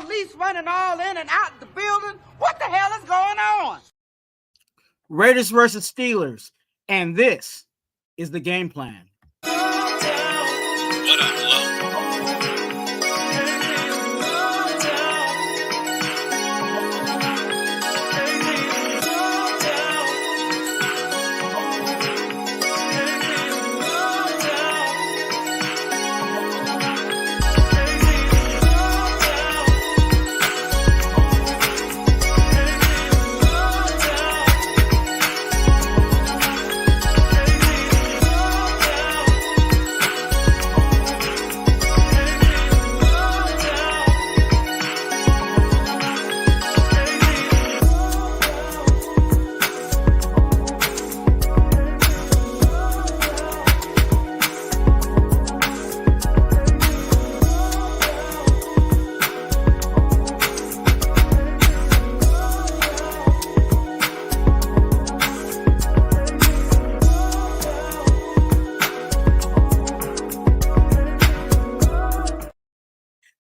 police running all in and out the building. What the hell is going on? Raiders versus Steelers, and this is the game plan. What up, Lo?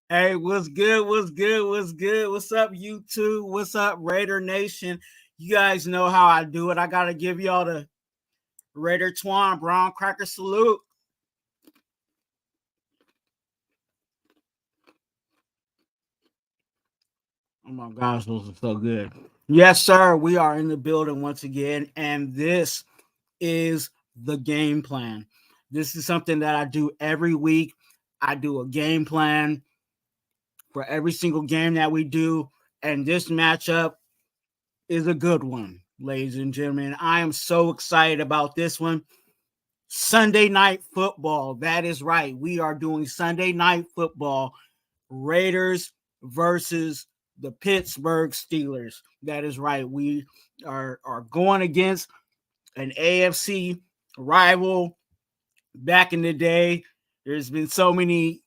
Hey, what's good? What's good? What's good? What's up, YouTube? What's up, Raider Nation? You guys know how I do it. I got to give y'all the Raider Twuan brown cracker salute. Oh my gosh, those are so good. Yes, sir. We are in the building once again, and this is the game plan. This is something that I do every week. I do a game plan for every single game that we do, and this matchup is a good one, ladies and gentlemen. I am so excited about this one. Sunday night football. That is right. We are doing Sunday night football. Raiders versus the Pittsburg Steelers. That is right. We are going against an AFC rival. Back in the day, there's been so many,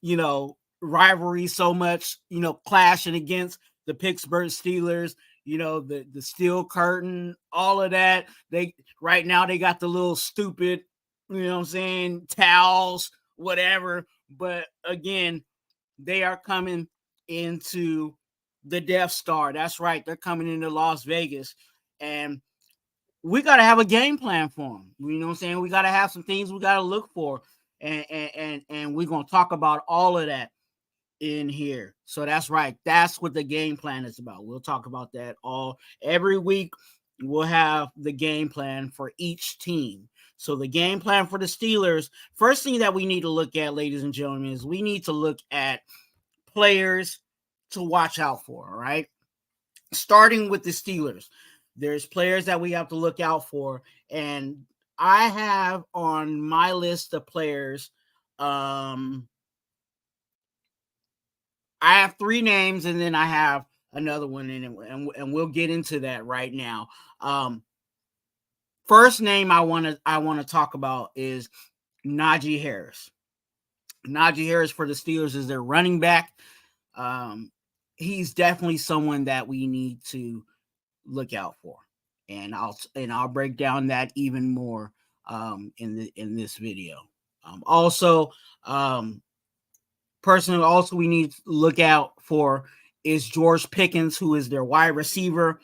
rivalry, so much, clashing against the Pittsburgh Steelers, the steel curtain, all of that. Right now they got the little stupid, towels, whatever. But again, they are coming into the Death Star. That's right. They're coming into Las Vegas, and we got to have a game plan for them. We got to have some things we got to look for. And we're going to talk about all of that in here. So that's right. That's what the game plan is about. We'll talk about that every week. We'll have the game plan for each team. So the game plan for the Steelers, first thing that we need to look at, ladies and gentlemen, is we need to look at players to watch out for, all right? Starting with the Steelers, there's players that we have to look out for, and I have on my list of players, I have 3 names, and then I have another one in it, and we'll get into that right now. First name I want to talk about is Najee Harris. Najee Harris for the Steelers is their running back. He's definitely someone that we need to look out for, and I'll break down that even more in this video. Personally, also we need to look out for is George Pickens, who is their wide receiver,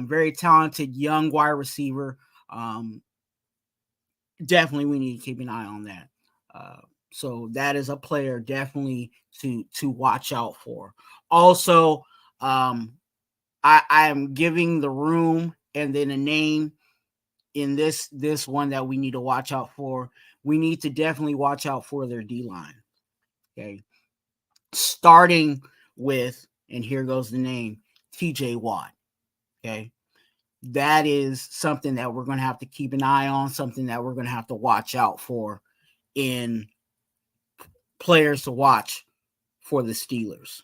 very talented young wide receiver. Definitely we need to keep an eye on that. So that is a player definitely to watch out for. Also, I am giving the room and then a name in this one that we need to watch out for. We need to definitely watch out for their D-line. Okay. Starting with, and here goes the name, TJ Watt. Okay. That is something that we're going to have to keep an eye on, something that we're going to have to watch out for in players to watch for the Steelers.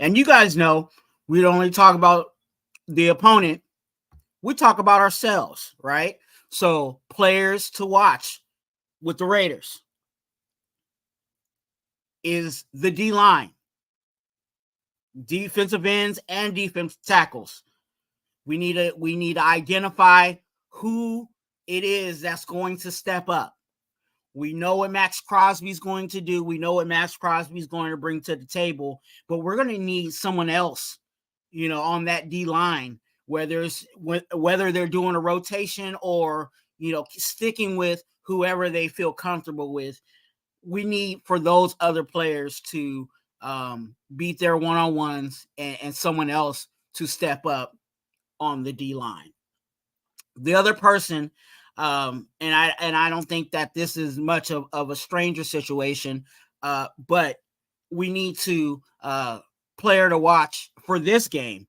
And you guys know we don't only talk about the opponent, we talk about ourselves, right? So players to watch with the Raiders is the D-line, defensive ends and defensive tackles. We need to identify who it is that's going to step up. We know what Max Crosby's going to do. We know what Max Crosby's going to bring to the table, but we're going to need someone else, on that D line, whether they're doing a rotation or, sticking with whoever they feel comfortable with. We need for those other players to beat their one-on-ones and someone else to step up on the D line. The other person, and I don't think that this is much of a stranger situation, but we need to player to watch for this game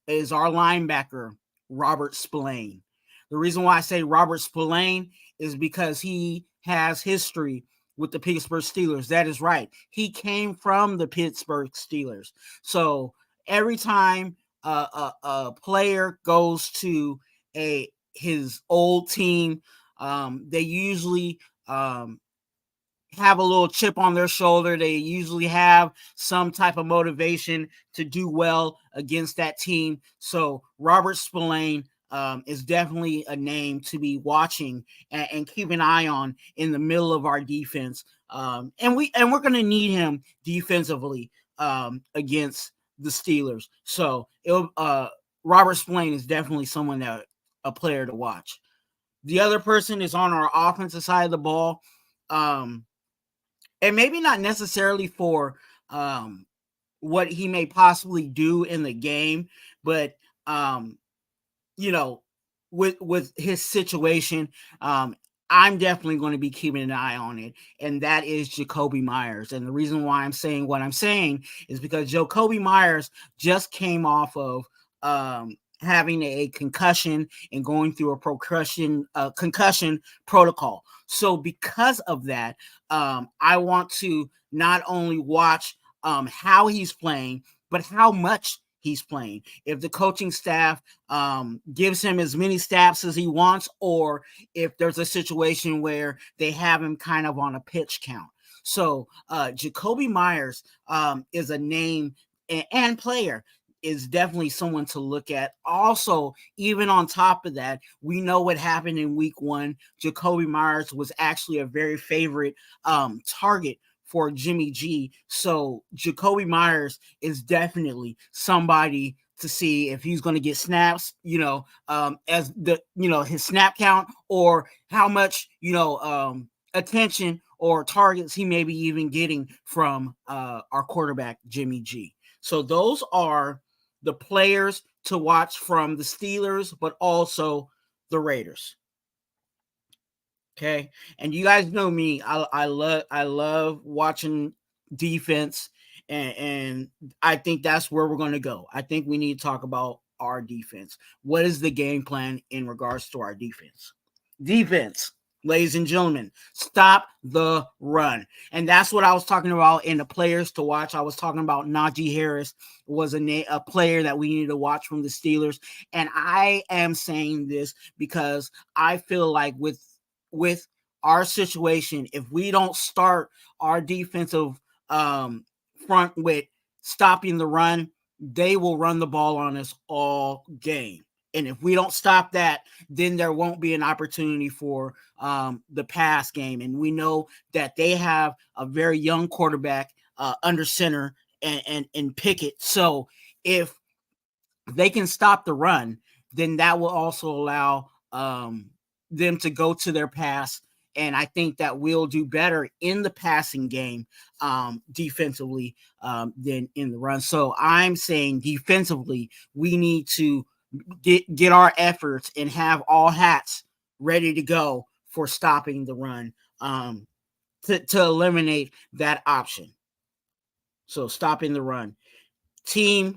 is our linebacker, Robert Spillane. The reason why I say Robert Spillane is because he has history with the Pittsburgh Steelers. That is right. He came from the Pittsburgh Steelers. So every time a player goes to his old team, they usually have a little chip on their shoulder. They usually have some type of motivation to do well against that team. So Robert Spillane is definitely a name to be watching and keep an eye on in the middle of our defense. And we're going to need him defensively against the Steelers. So Robert Spillane is definitely someone that a player to watch. The other person is on our offensive side of the ball. And maybe not necessarily for what he may possibly do in the game, but with his situation, I'm definitely going to be keeping an eye on it, and that is Jakobi Meyers. And the reason why I'm saying what I'm saying is because Jakobi Meyers just came off of having a concussion and going through a concussion protocol. So because of that, I want to not only watch how he's playing, but how much he's playing. If the coaching staff gives him as many snaps as he wants, or if there's a situation where they have him kind of on a pitch count. So Jakobi Meyers is a name and player is definitely someone to look at. Also, even on top of that, we know what happened in week 1. Jakobi Meyers was actually a very favorite target for Jimmy G. So Jakobi Meyers is definitely somebody to see if he's going to get snaps, as the, his snap count, or how much, attention or targets he may be even getting from our quarterback, Jimmy G. So those are the players to watch from the Steelers, but also the Raiders. Okay. And you guys know me. I love watching defense, and I think that's where we're going to go. I think we need to talk about our defense. What is the game plan in regards to our defense? Defense, ladies and gentlemen, stop the run. And that's what I was talking about in the players to watch. I was talking about Najee Harris was a player that we needed to watch from the Steelers. And I am saying this because I feel like with our situation, if we don't start our defensive front with stopping the run, they will run the ball on us all game. And if we don't stop that, then there won't be an opportunity for the pass game. And we know that they have a very young quarterback under center and Pickett. So if they can stop the run, then that will also allow them to go to their pass. And I think that we'll do better in the passing game defensively than in the run. So I'm saying defensively, we need to get our efforts and have all hats ready to go for stopping the run to eliminate that option. So stopping the run. Team,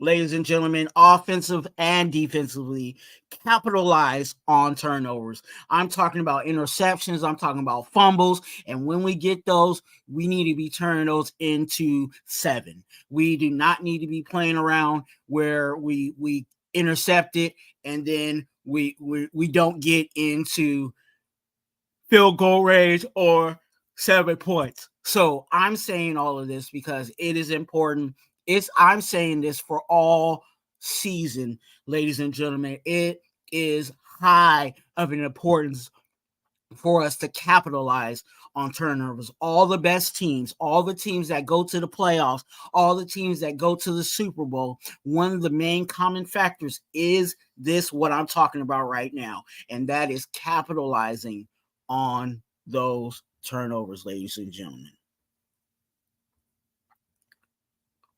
ladies and gentlemen, offensive and defensively, capitalize on turnovers. I'm talking about interceptions. I'm talking about fumbles. And when we get those, we need to be turning those into 7. We do not need to be playing around where we intercept it and then we don't get into field goal range or 7 points. So I'm saying all of this because it is important. I'm saying this for all season, ladies and gentlemen. It is high of an importance for us to capitalize on turnovers. All the best teams, all the teams that go to the playoffs, all the teams that go to the Super Bowl, one of the main common factors is this, what I'm talking about right now, and that is capitalizing on those turnovers, ladies and gentlemen.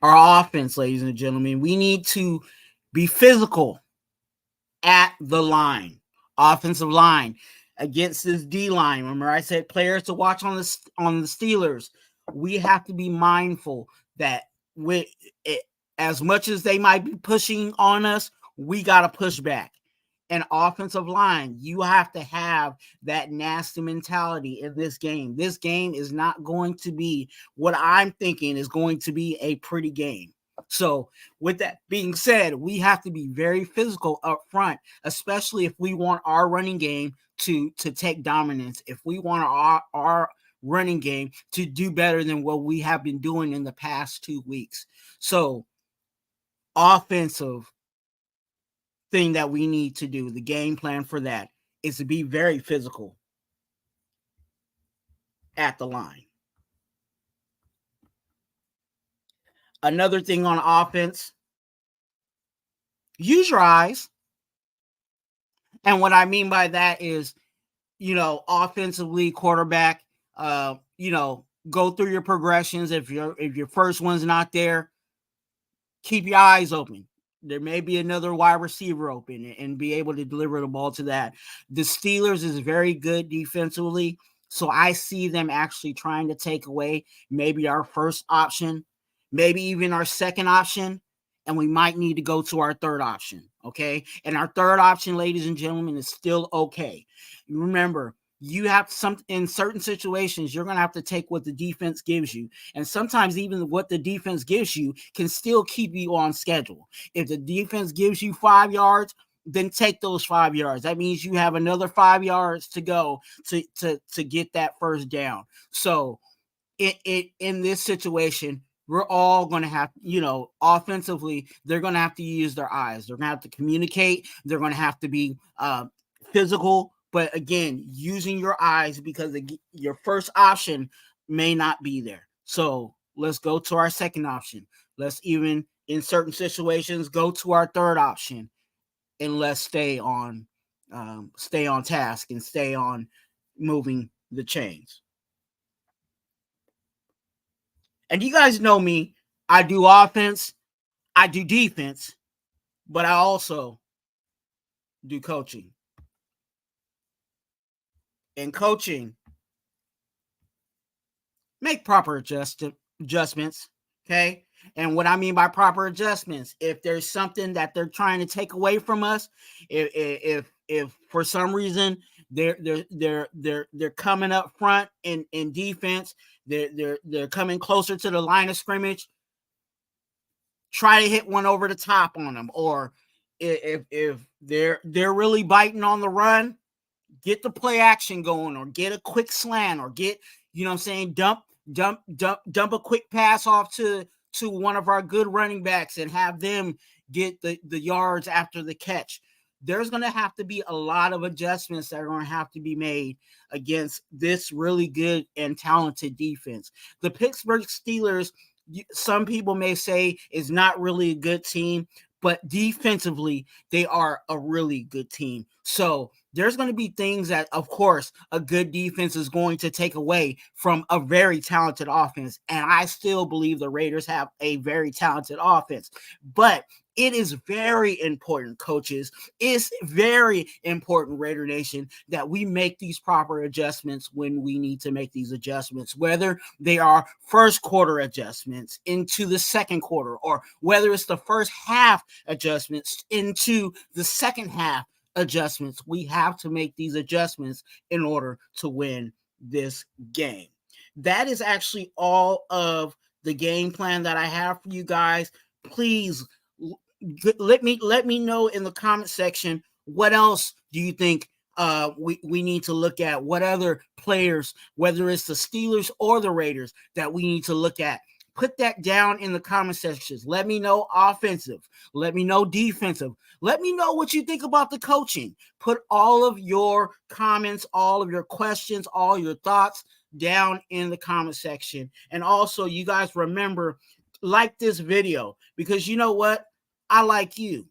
Our offense, ladies and gentlemen, we need to be physical at the line, offensive line, against this D line. Remember, I said players to watch on the Steelers. We have to be mindful that with it, as much as they might be pushing on us, we got to push back. An offensive line, you have to have that nasty mentality in this game. This game is not going to be what I'm thinking is going to be a pretty game. So with that being said, we have to be very physical up front, especially if we want our running game to take dominance, if we want our running game to do better than what we have been doing in the past 2 weeks. So offensive thing that we need to do, the game plan for that is to be very physical at the line. Another thing on offense, use your eyes. And what I mean by that is, offensively, quarterback, go through your progressions. If your first one's not there, keep your eyes open. There may be another wide receiver open and be able to deliver the ball to that. The Steelers is very good defensively, so I see them actually trying to take away maybe our first option, maybe even our second option, and we might need to go to our third option, okay? And our third option, ladies and gentlemen, is still okay. Remember, you have in certain situations, you're going to have to take what the defense gives you. And sometimes even what the defense gives you can still keep you on schedule. If the defense gives you 5 yards, then take those 5 yards. That means you have another 5 yards to go to get that first down. So in this situation, we're all going to have, offensively, they're going to have to use their eyes. They're going to have to communicate. They're going to have to be physical. But again, using your eyes, because your first option may not be there. So let's go to our second option. Let's even, in certain situations, go to our third option, and let's stay on task and stay on moving the chains. And you guys know me. I do offense, I do defense, but I also do coaching. In coaching, make proper adjustments, okay? And what I mean by proper adjustments, if there's something that they're trying to take away from us, if for some reason they're coming up front in defense, they're coming closer to the line of scrimmage, try to hit one over the top on them. Or if they're really biting on the run, get the play action going, or get a quick slant, or get, dump a quick pass off to one of our good running backs and have them get the yards after the catch. There's going to have to be a lot of adjustments that are going to have to be made against this really good and talented defense. The Pittsburg Steelers, some people may say, is not really a good team, but defensively, they are a really good team. So there's going to be things that, of course, a good defense is going to take away from a very talented offense. And I still believe the Raiders have a very talented offense. But it is very important, coaches. It's very important, Raider Nation, that we make these proper adjustments when we need to make these adjustments, whether they are first quarter adjustments into the second quarter, or whether it's the first half adjustments into the second half adjustments. We have to make these adjustments in order to win this game. That is actually all of the game plan that I have for you guys. Please let me know in the comment section, what else do you think we need to look at? What other players, whether it's the Steelers or the Raiders, that we need to look at? Put that down in the comment sections. Let me know offensive. Let me know defensive. Let me know what you think about the coaching. Put all of your comments, all of your questions, all your thoughts down in the comment section. And also, you guys remember, like this video, because you know what? I like you.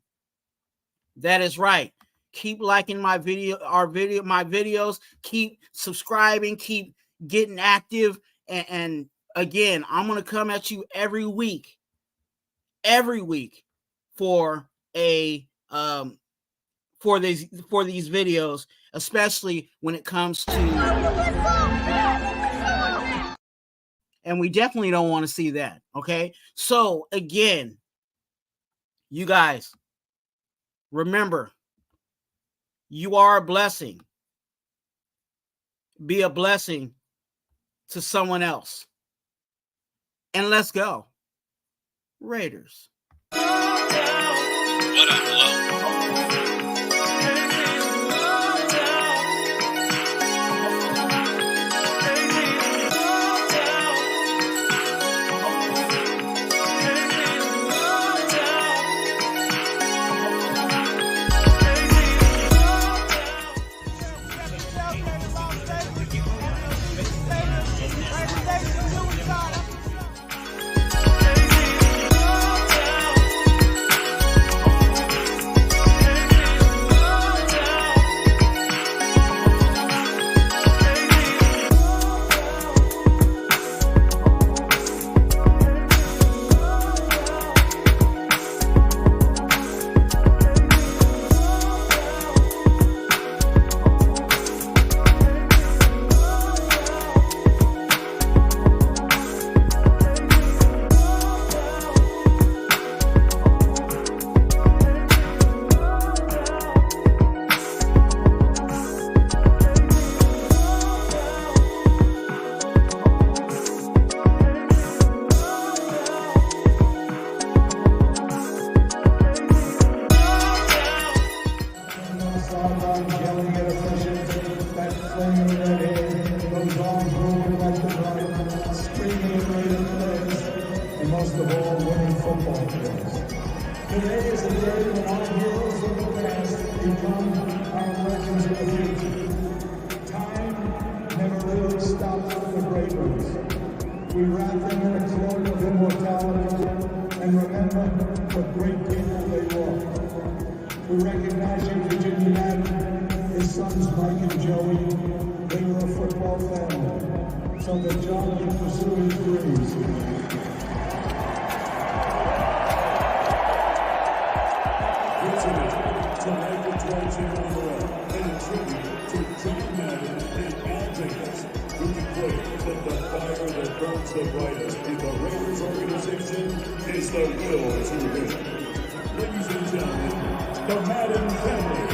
That is right. Keep liking my videos. Keep subscribing. Keep getting active. And again, I'm going to come at you every week for a for these videos, especially when it comes to, and we definitely don't want to see that. Okay, so again, you guys, remember, you are a blessing. Be a blessing to someone else. And let's go, Raiders. What up, hello? Most of all, winning football players. Today is the day when our heroes of the past become our legends of the future. Time never really stops for the great ones. We wrap them in a cloak of immortality and remember what great people they were. We recognize your Virginia man, his sons Mike and Joey. They were a football family, so that John can pursue his dreams. To Raider Twuan and a tribute to John Madden and Al Jacobs, who declared that the fire that burns the brightest in the Raiders organization is the will to win. Ladies and gentlemen, the Madden family.